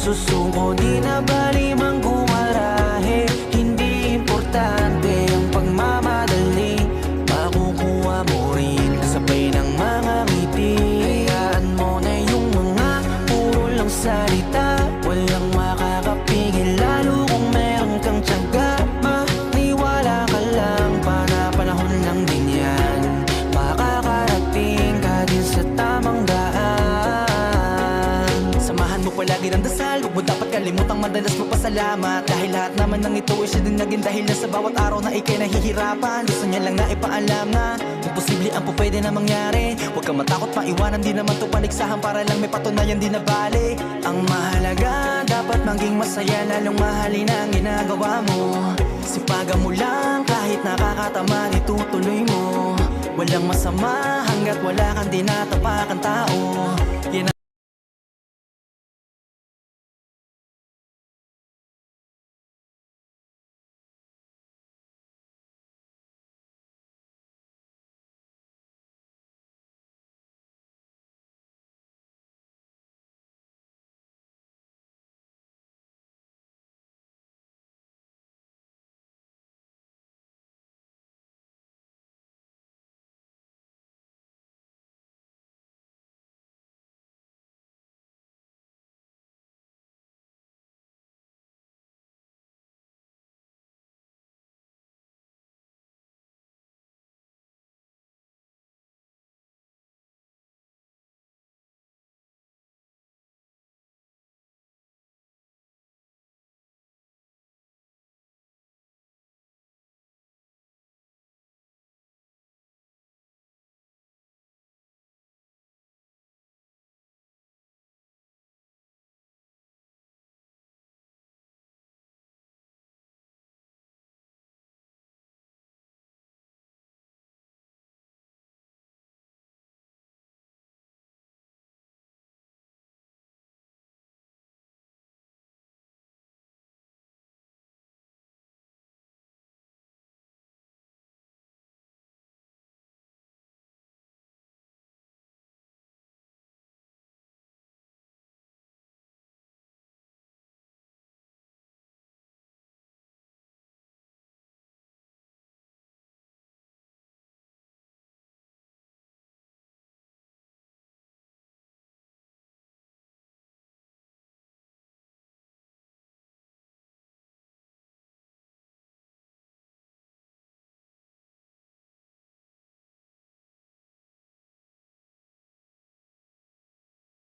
susuko, di na bali mang gumarahe. Hindi importante ang pagmamadali, makukuha mo rin kasabay ng mga ngiti. Hayaan mo na yung mga puro lang salita, walang makakapigil lalo kung meron kang tiyaga. Maniwala ka lang, panahon lang din yan, makakarating ka din sa tamang daan. Samahan mo palagi ng dasal, huwag mo dapat kalimutang madalas magpasalamat, dahil lahat naman ng ito ay siya din naging dahilan sa bawat araw na ikay nahihirapan. Gusto niya lang na ipaalam na kung posible ang po pwede na mangyari. Huwag kang matakot maiwanan, di naman to paligsahan, para lang may patunayan di na bali. Ang mahalaga, dapat maging masaya, lalong mahalin ang ginagawa mo. Sipagan mo lang kahit nakakatamad, itutuloy mo. Walang masama hanggat wala kang tinatapakan tao. Yan